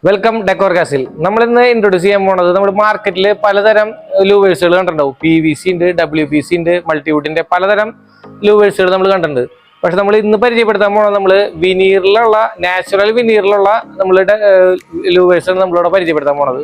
Welcome decor castle. നമ്മൾ ഇന്ന് introduce ചെയ്യാൻ പോണത് നമ്മൾ മാർക്കറ്റിൽ പലതരം ലൂവേഴ്സുകൾ കണ്ടിട്ടുണ്ടാവും. PVC ഉണ്ട്, WPC ഉണ്ട്, മൾട്ടിവുഡിന്റെ പലതരം ലൂവേഴ്സുകൾ നമ്മൾ കണ്ടിട്ടുണ്ട്. പക്ഷെ നമ്മൾ ഇന്ന് പരിചയപ്പെടുത്താൻ പോണത് നമ്മൾ വിനീറിലുള്ള നാച്ചുറൽ വിനീറിലുള്ള നമ്മളുടെ ലൂവേഴ്സാണ് നമ്മളിവിടെ പരിചയപ്പെടുത്താൻ പോണത്.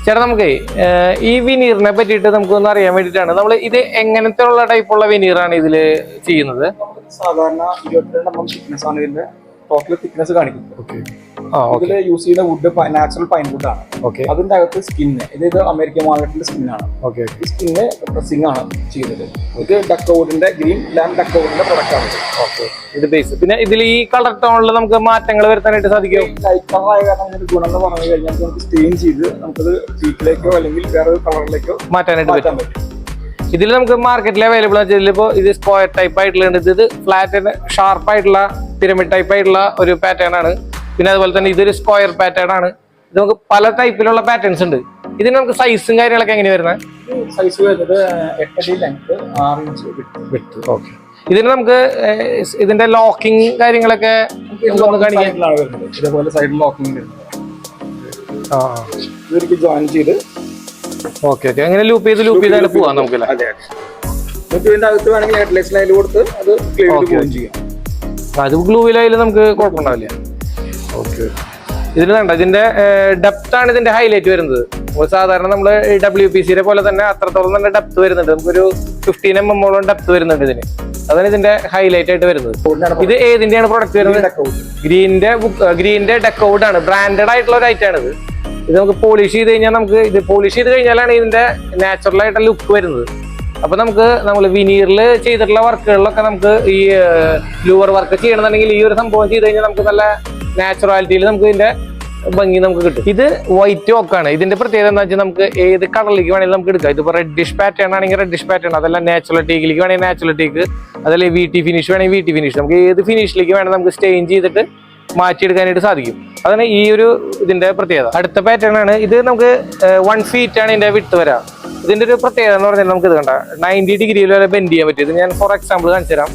ചേട്ടാ, നമുക്ക് ഈ വിനീറിനെ പറ്റിയിട്ട് നമുക്കൊന്ന് അറിയാൻ വേണ്ടിയിട്ടാണ്. നമ്മൾ ഇത് എങ്ങനത്തെ ഉള്ള ടൈപ്പുള്ള വിനീറാണ് ഇതില് ചെയ്യുന്നത്? സാധാരണ 22 തിക്നെസ് ആണ് ഇതിന്റെ ടോട്ടൽ തിക്നെസ് കാണിക്കുന്നത്. ഇതില് യൂസ് ചെയ്യുന്ന വുഡ് നാച്ചുറൽ പൈൻ വുഡ് ആണ്. അതിന്റെ അകത്ത് സ്കിന്ന്, ഇത് അമേരിക്കൻ മാർക്കറ്റിന്റെ സ്കിന്നാണ്. ഈ സ്കിന്ന് പ്രസിംഗ് ആണ് ചെയ്യുന്നത്. ഇത് ഡക്കോവുഡിന്റെ ഗ്രീൻ ലാം ഡക്കോവുഡിന്റെ പ്രൊഡക്റ്റ് ആണ്. ഇത് ബേസ്. പിന്നെ ഇതിൽ ഈ കളർ ടോണിൽ നമുക്ക് മാറ്റങ്ങൾ വരുത്താനായിട്ട് സാധിക്കും. ലൈറ്റ് കളർ ആയ കാരണം ഇതിന്റെ ഗുണം എന്ന് പറഞ്ഞു കഴിഞ്ഞാൽ നമുക്ക് സ്റ്റെയിൻ ചെയ്ത് നമുക്കത് പീക്കിലേക്കോ അല്ലെങ്കിൽ വേറെ മാറ്റാൻ പറ്റും. ഇതിൽ നമുക്ക് മാർക്കറ്റിൽ അവൈലബിൾ ആയിട്ടുള്ള ഇത് സ്ക്വയർ ടൈപ്പ് ആയിട്ടുള്ള, ഇത് ഫ്ലാറ്റ് ഷാർപ്പ് ആയിട്ടുള്ള പിരമിഡ് ടൈപ്പ് ആയിട്ടുള്ള ഒരു പാറ്റേൺ ആണ്. പിന്നെ അതുപോലെ തന്നെ ഇതൊരു സ്ക്വയർ പാറ്റേൺ ആണ്. ഇത് നമുക്ക് പല ടൈപ്പിലുള്ള പാറ്റേൺസ് ഉണ്ട്. ഇതിന് നമുക്ക് സൈസും കാര്യങ്ങളൊക്കെ എങ്ങനെ വരുന്നത്? സൈസ് വരുന്നത് 8 അടി ലെങ്ത്, 6 ഇഞ്ച് വിഡ്ത്. ഓക്കെ. ഇതിന് നമുക്ക് ഇതിന്റെ ലോക്കിംഗ് കാര്യങ്ങളൊക്കെ ഇതേപോലെ സൈഡിൽ ലോക്കിംഗ് വരുന്നത്. ഇവർക്ക് ജോയിൻ ചെയ്ത് അങ്ങനെ ലൂപ്പ് ചെയ്താൽ പോവാം നമുക്ക്. ഇതിന്റെ അകത്ത് വേണമെങ്കിൽ ഹെഡ്ലൈറ്റ്സ് ലൈൻ കൊടുത്ത് അത് ചെയ്യാം. അത് ഗ്ലൂവിലായാലും നമുക്ക് കുഴപ്പമുണ്ടാവില്ല. ഇതിന് വേണ്ട ഇതിന്റെ ഡെപ്ത് ആണ് ഇതിന്റെ ഹൈലൈറ്റ് വരുന്നത്. സാധാരണ നമ്മള് WPC പോലെ തന്നെ അത്രത്തോളം തന്നെ ഡെപ്ത് വരുന്നുണ്ട്. നമുക്കൊരു 15 mm ഡെപ്ത് വരുന്നുണ്ട് ഇതിന്. അതാണ് ഇതിന്റെ ഹൈലൈറ്റ് ആയിട്ട് വരുന്നത്. ഇത് ഏതിന്റെയാണ് പ്രൊഡക്റ്റ് വരുന്നത്? ഗ്രീന്റെ ഡെക്കോവുഡ് ആണ്. ബ്രാൻഡഡ് ആയിട്ടുള്ള ഒരു ഐറ്റം ആണ് ഇത്. ഇത് നമുക്ക് പോളിഷ് ചെയ്ത് കഴിഞ്ഞാൽ പോളിഷ് ചെയ്ത് കഴിഞ്ഞാലാണ് ഇതിന്റെ നാച്ചുറൽ ആയിട്ടുള്ള ലുക്ക് വരുന്നത്. അപ്പൊ നമ്മൾ വിനീറിൽ ചെയ്തിട്ടുള്ള വർക്കുകളിലൊക്കെ നമുക്ക് ഈ ലൂവർ വർക്ക് ചെയ്യണമെന്നുണ്ടെങ്കിൽ ഈ ഒരു സംഭവം ചെയ്ത് കഴിഞ്ഞാൽ നമുക്ക് നല്ല നാച്ചുറാലിറ്റിയിൽ നമുക്ക് ഇതിന്റെ ഭംഗി നമുക്ക് കിട്ടും. ഇത് വൈറ്റ് ഓക്കാണ്. ഇതിന്റെ പ്രത്യേകത എന്താ വെച്ചാൽ നമുക്ക് ഏത് കളറിലേക്ക് വേണമെങ്കിലും നമുക്ക് എടുക്കാം. ഇതിപ്പോ റെഡിഷ് പാറ്റേൺ ആണെങ്കിൽ റെഡിഷ് പാറ്റേൺ, അതല്ല നാച്ചുറൽ ടീക്കിലേക്ക് വേണമെങ്കിൽ നാച്ചുറൽ ടീക്ക്, അതല്ല VT ഫിനിഷ് വേണമെങ്കിൽ VT ഫിനിഷ്. നമുക്ക് ഏത് ഫിനിഷിലേക്ക് വേണമെങ്കിൽ നമുക്ക് സ്റ്റെയിൻ ചെയ്തിട്ട് മാറ്റിയെടുക്കാനായിട്ട് സാധിക്കും. അതാണ് ഈ ഒരു ഇതിന്റെ പ്രത്യേകത. അടുത്ത പാറ്റേൺ ആണ് ഇത്. നമുക്ക് 1 feet ആണ് ഇതിന്റെ വിട്ട് വരാം. ഇതിന്റെ ഒരു പ്രത്യേകത എന്ന് പറഞ്ഞാൽ നമുക്ക് ഇത് കണ്ട 90 ഡിഗ്രിയിൽ വരെ ബെൻഡ് ചെയ്യാൻ പറ്റും. ഇത് ഞാൻ ഫോർ എക്സാമ്പിൾ കാണിച്ചു തരാം.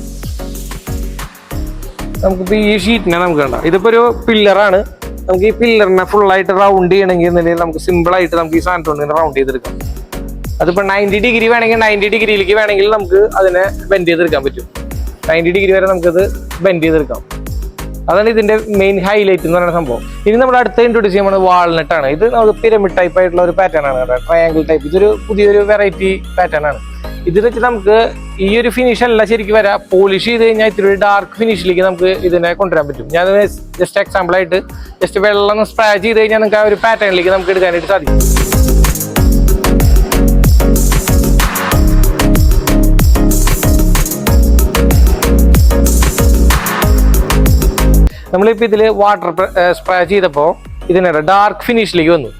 നമുക്കിപ്പോ ഈ ഷീറ്റിനെ നമുക്ക് കണ്ട, ഇതിപ്പോ ഒരു പില്ലറാണ്. നമുക്ക് ഈ പില്ലറിനെ ഫുള്ളായിട്ട് റൗണ്ട് ചെയ്യണമെങ്കിൽ നമുക്ക് സിമ്പിൾ ആയിട്ട് നമുക്ക് ഈ സാധനം കൊണ്ട് റൗണ്ട് ചെയ്തെടുക്കാം. അതിപ്പോ 90 ഡിഗ്രി വേണമെങ്കിൽ 90 ഡിഗ്രിയിലേക്ക് വേണമെങ്കിൽ നമുക്ക് അതിനെ ബെൻഡ് ചെയ്തെടുക്കാൻ പറ്റും. 90 ഡിഗ്രി വരെ നമുക്കത് ബെൻഡ് ചെയ്തെടുക്കാം. അതാണ് ഇതിന്റെ മെയിൻ ഹൈലൈറ്റ് എന്ന് പറയുന്ന സംഭവം. ഇനി നമ്മുടെ അടുത്ത് ഇൻട്രൊഡ്യൂസ് ചെയ്യുമ്പോൾ വാൾനട്ട് ആണ്. ഇത് നമുക്ക് പിരമിഡ് ടൈപ്പ് ആയിട്ടുള്ള ഒരു പാറ്റേൺ ആണ്. Triangle type. ഇതൊരു പുതിയൊരു വെറൈറ്റി പാറ്റേൺ ആണ്. ഇത് വെച്ച് നമുക്ക് ഈ ഒരു ഫിനിഷ് അല്ല ശരിക്കും വരാം. പോളിഷ് ചെയ്ത് കഴിഞ്ഞാൽ ഇത്തിരി ഡാർക്ക് ഫിനിഷിലേക്ക് നമുക്ക് ഇതിനെ കൊണ്ടുവരാൻ പറ്റും. ഞാൻ ജസ്റ്റ് എക്സാമ്പിൾ ആയിട്ട് ജസ്റ്റ് വെള്ളം സ്പ്രേ ചെയ്ത് കഴിഞ്ഞാൽ നമുക്ക് ആ ഒരു പാറ്റേണിലേക്ക് നമുക്ക് എടുക്കാനായിട്ട് സാധിക്കും. നമ്മളിപ്പോൾ ഇതിൽ വാട്ടർ സ്പ്രേ ചെയ്തപ്പോൾ ഇതിനെ ഡാർക്ക് ഫിനിഷിലേക്ക് വന്നു.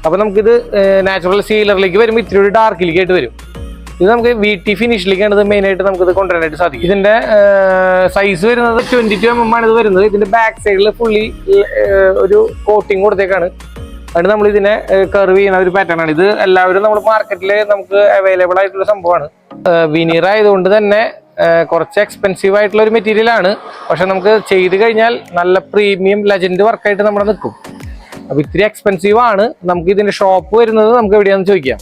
അപ്പോൾ നമുക്കിത് നാച്ചുറൽ സീലറിലേക്ക് വരുമ്പോൾ ഇത്തിരി ഡാർക്കിലേക്ക് ആയിട്ട് വരും. ഇത് നമുക്ക് VT ഫിനിഷിലേക്കാണ് ഇത് മെയിനായിട്ട് നമുക്കിത് കൊണ്ടുവരാനായിട്ട് സാധിക്കും. ഇതിന്റെ സൈസ് വരുന്നത് 22 mm ആണ് ഇത് വരുന്നത്. ഇതിന്റെ ബാക്ക് സൈഡിൽ ഫുള്ളി ഒരു കോട്ടിങ് കൊടുത്തേക്കാണ്. അതുകൊണ്ട് നമ്മൾ ഇതിനെ കർവ് ചെയ്യുന്ന ഒരു പാറ്റേൺ ആണ് ഇത്. എല്ലാവരും നമ്മൾ മാർക്കറ്റിൽ നമുക്ക് അവൈലബിൾ ആയിട്ടുള്ള സംഭവമാണ്. വിനീർ ആയതുകൊണ്ട് തന്നെ കുറച്ച് എക്സ്പെൻസീവ് ആയിട്ടുള്ള ഒരു മെറ്റീരിയൽ ആണ്. പക്ഷെ നമുക്ക് ചെയ്ത് കഴിഞ്ഞാൽ നല്ല പ്രീമിയം ലെജൻഡ് വർക്കായിട്ട് നമ്മൾ നിൽക്കും. അപ്പൊ ഇത്തിരി എക്സ്പെൻസീവ് ആണ്. നമുക്ക് ഇതിന്റെ ഷോപ്പ് വരുന്നത് നമുക്ക് എവിടെയാണെന്ന് ചോദിക്കാം.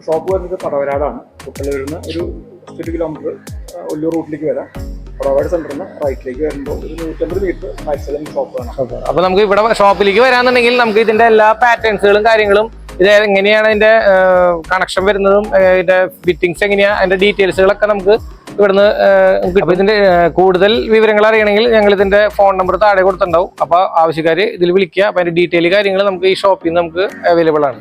ഷോപ്പ് വരുന്നത് പടവരാടാണ്. കുട്ടള വരുന്ന ഒരു 10 കിലോമീറ്റർ ഒല്ലൂർ റൂട്ടിലേക്ക് വരാം. പടവരാട് സെന്ററിൽ നിന്ന് റൈറ്റിലേക്ക് വരുമ്പോൾ ഒരു 150 മീറ്റർ മാക്സിമം ഷോപ്പ് വേണം. അപ്പൊ നമുക്ക് ഇവിടെ ഷോപ്പിലേക്ക് വരാന്നുണ്ടെങ്കിൽ നമുക്ക് ഇതിന്റെ എല്ലാ പാറ്റേൺസുകളും കാര്യങ്ങളും, ഇത് എങ്ങനെയാണ് അതിന്റെ കണക്ഷൻ വരുന്നതും ഇതിന്റെ ഫിറ്റിംഗ്സ് എങ്ങനെയാ, അതിന്റെ ഡീറ്റെയിൽസുകളൊക്കെ നമുക്ക് ഇവിടുന്ന് കിട്ടും. ഇതിന്റെ കൂടുതൽ വിവരങ്ങൾ അറിയണമെങ്കിൽ ഞങ്ങൾ ഇതിന്റെ ഫോൺ നമ്പർ താഴെ കൊടുത്തിട്ടുണ്ടാവും. അപ്പൊ ആവശ്യക്കാർ ഇതിൽ വിളിക്കുക. അപ്പൊ അതിന്റെ ഡീറ്റെയിൽ കാര്യങ്ങൾ നമുക്ക് ഈ ഷോപ്പിൽ നിന്ന് നമുക്ക് അവൈലബിൾ ആണ്.